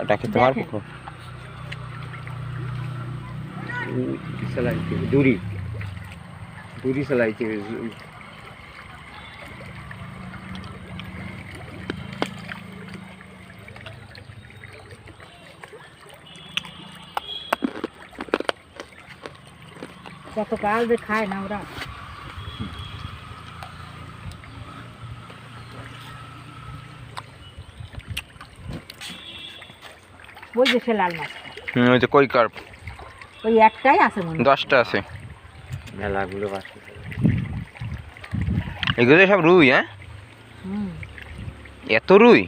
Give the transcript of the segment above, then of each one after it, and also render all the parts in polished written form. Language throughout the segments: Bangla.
এটা খেতে পারবো তো? চালাইতে দড়ি চালাইতে কত কাল যে খায় না ওরা। ওই যে সে লাল মাছ, ওই যে কই কার্প ওই একটাই আছে মনে হয়। 10টা আছে। মেলাগুলো বাড়ছে। এগুলো সব রুই। হ্যাঁ, হুম, এত রুই?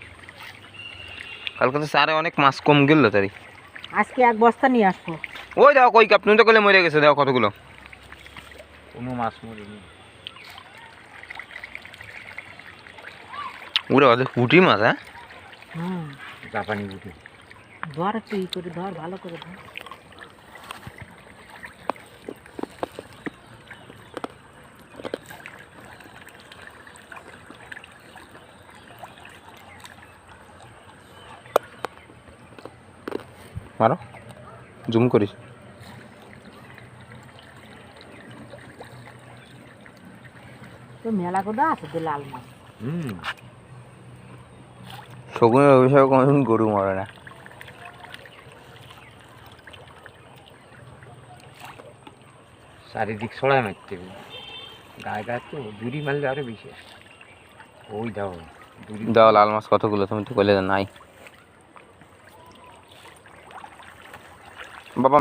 কালকে তো সারে অনেক মাছ কম গেল তারি। আজকে এক বস্তা নিয়ে আসবো। ওই দেখো কই কাপ, তুমি তো কইলে মরে গেছে, দেখো কতগুলো। কোনো মাছ মরিনি। ওরে ওদের পুঁটি মাছ। হ্যাঁ, হুম, জাপানি বুটি। ধর একটু ই করে ধর, ভালো করে ধর। মারো, জুম করিস। তো মেলা কোদা আছে তো লাল মাছ। শগুনের অভিশাপে কোনোদিন গরু মরে না। চারিদিক ছড়ায় মারতে হবে। গায়ে গায়ে তো দড়ি মারলে আরো বেশি। ওই দাও দড়ি দাও লাল মাছ কতগুলো, তুমি তো কইলে নাই বাবা।